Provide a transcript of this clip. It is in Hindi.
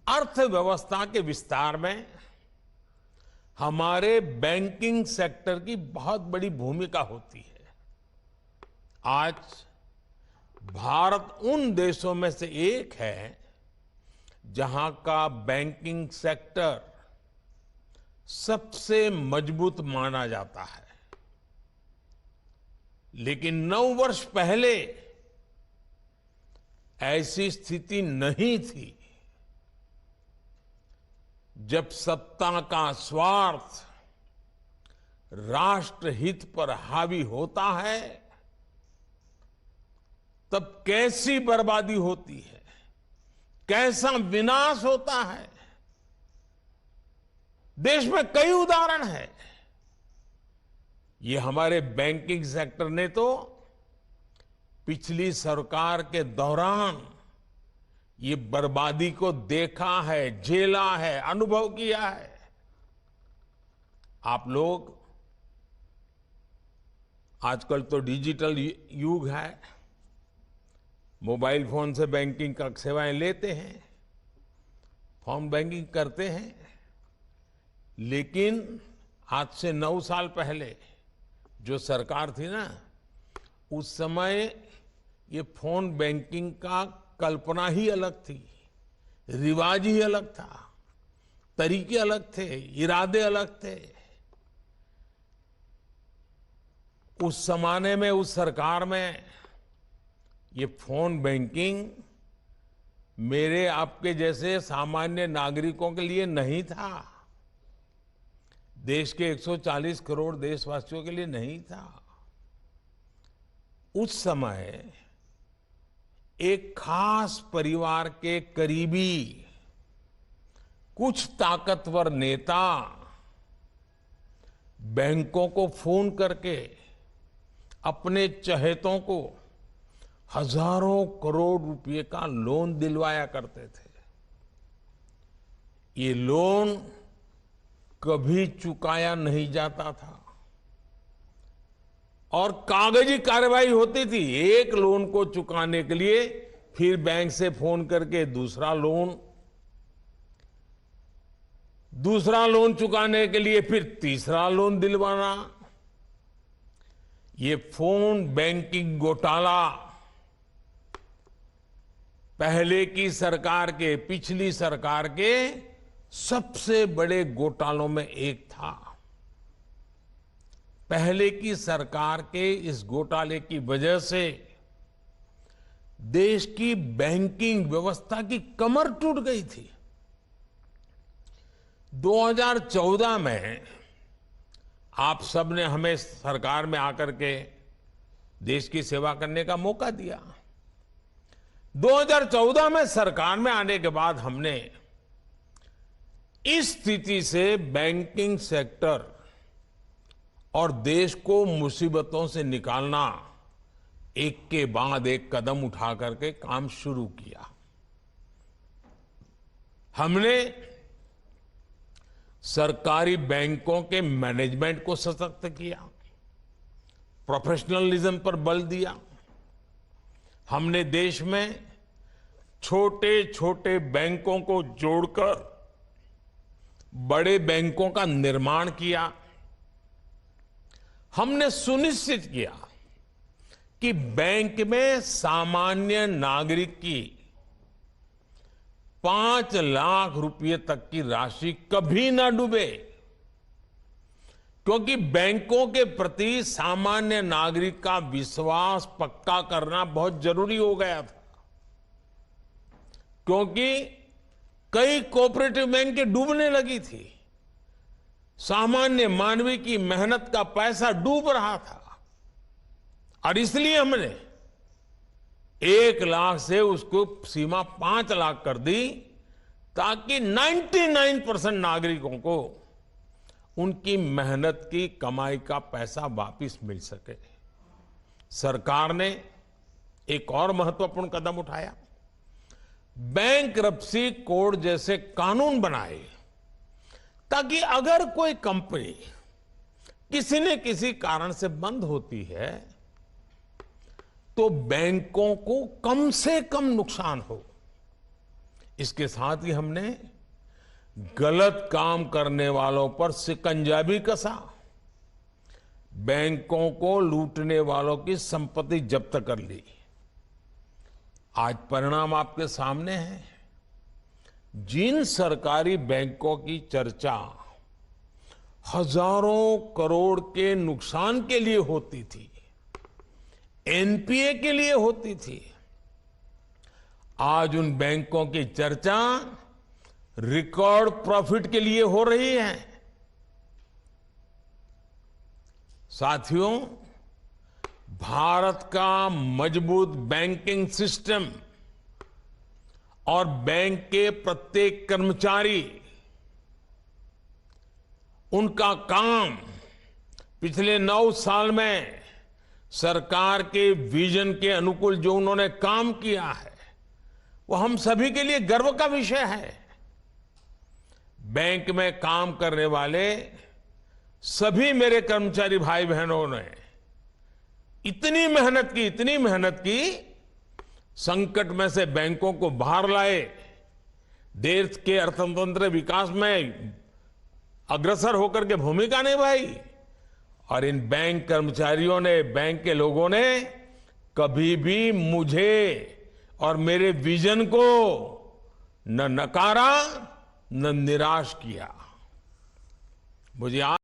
अर्थव्यवस्था के विस्तार में हमारे बैंकिंग सेक्टर की बहुत बड़ी भूमिका होती है। आज भारत उन देशों में से एक है जहां का बैंकिंग सेक्टर सबसे मजबूत माना जाता है। लेकिन 9 वर्ष पहले ऐसी स्थिति नहीं थी। जब सत्ता का स्वार्थ राष्ट्रहित पर हावी होता है, तब कैसी बर्बादी होती है, कैसा विनाश होता है। देश में कई उदाहरण हैं। ये हमारे बैंकिंग सेक्टर ने तो पिछली सरकार के दौरान ये बर्बादी को देखा है, झेला है, अनुभव किया है। आप लोग आजकल तो डिजिटल युग है, मोबाइल फोन से बैंकिंग का सेवाएं लेते हैं, फोन बैंकिंग करते हैं। लेकिन आज से 9 साल पहले जो सरकार थी ना, उस समय ये फोन बैंकिंग का कल्पना ही अलग थी, रिवाज ही अलग था, तरीके अलग थे, इरादे अलग थे। उस जमाने में, उस सरकार में ये फोन बैंकिंग मेरे आपके जैसे सामान्य नागरिकों के लिए नहीं था। देश के 140 करोड़ देशवासियों के लिए नहीं था। उस समय एक खास परिवार के करीबी कुछ ताकतवर नेता बैंकों को फोन करके अपने चहेतों को हजारों करोड़ रुपए का लोन दिलवाया करते थे। ये लोन कभी चुकाया नहीं जाता था और कागजी कार्रवाई होती थी। एक लोन को चुकाने के लिए फिर बैंक से फोन करके दूसरा लोन चुकाने के लिए फिर तीसरा लोन दिलवाना। ये फोन बैंकिंग घोटाला पहले की सरकार के, पिछली सरकार के सबसे बड़े घोटालों में एक था। पहले की सरकार के इस घोटाले की वजह से देश की बैंकिंग व्यवस्था की कमर टूट गई थी। 2014 में आप सबने हमें सरकार में आकर के देश की सेवा करने का मौका दिया। 2014 में सरकार में आने के बाद हमने इस स्थिति से बैंकिंग सेक्टर और देश को मुसीबतों से निकालना एक के बाद एक कदम उठा करके काम शुरू किया। हमने सरकारी बैंकों के मैनेजमेंट को सशक्त किया, प्रोफेशनलिज्म पर बल दिया। हमने देश में छोटे छोटे बैंकों को जोड़कर बड़े बैंकों का निर्माण किया। हमने सुनिश्चित किया कि बैंक में सामान्य नागरिक की 5 लाख रुपए तक की राशि कभी ना डूबे, क्योंकि बैंकों के प्रति सामान्य नागरिक का विश्वास पक्का करना बहुत जरूरी हो गया था। क्योंकि कई कोऑपरेटिव बैंक डूबने लगी थी, सामान्य मानवी की मेहनत का पैसा डूब रहा था। और इसलिए हमने 1 लाख से उसको सीमा 5 लाख कर दी, ताकि 99% नागरिकों को उनकी मेहनत की कमाई का पैसा वापस मिल सके। सरकार ने एक और महत्वपूर्ण कदम उठाया, बैंक्रप्सी कोड जैसे कानून बनाए, ताकि अगर कोई कंपनी किसी न किसी कारण से बंद होती है तो बैंकों को कम से कम नुकसान हो, इसके साथ ही हमने गलत काम करने वालों पर शिकंजा भी कसा, बैंकों को लूटने वालों की संपत्ति जब्त कर ली। आज परिणाम आपके सामने है। जिन सरकारी बैंकों की चर्चा हजारों करोड़ के नुकसान के लिए होती थी, एनपीए के लिए होती थी, आज उन बैंकों की चर्चा रिकॉर्ड प्रॉफिट के लिए हो रही है। साथियों, भारत का मजबूत बैंकिंग सिस्टम और बैंक के प्रत्येक कर्मचारी, उनका काम पिछले 9 साल में सरकार के विजन के अनुकूल जो उन्होंने काम किया है, वो हम सभी के लिए गर्व का विषय है। बैंक में काम करने वाले सभी मेरे कर्मचारी भाई बहनों ने इतनी मेहनत की, संकट में से बैंकों को बाहर लाए, देश के अर्थतंत्र विकास में अग्रसर होकर के भूमिका निभाई। और इन बैंक कर्मचारियों ने, बैंक के लोगों ने कभी भी मुझे और मेरे विजन को न नकारा न निराश किया। मुझे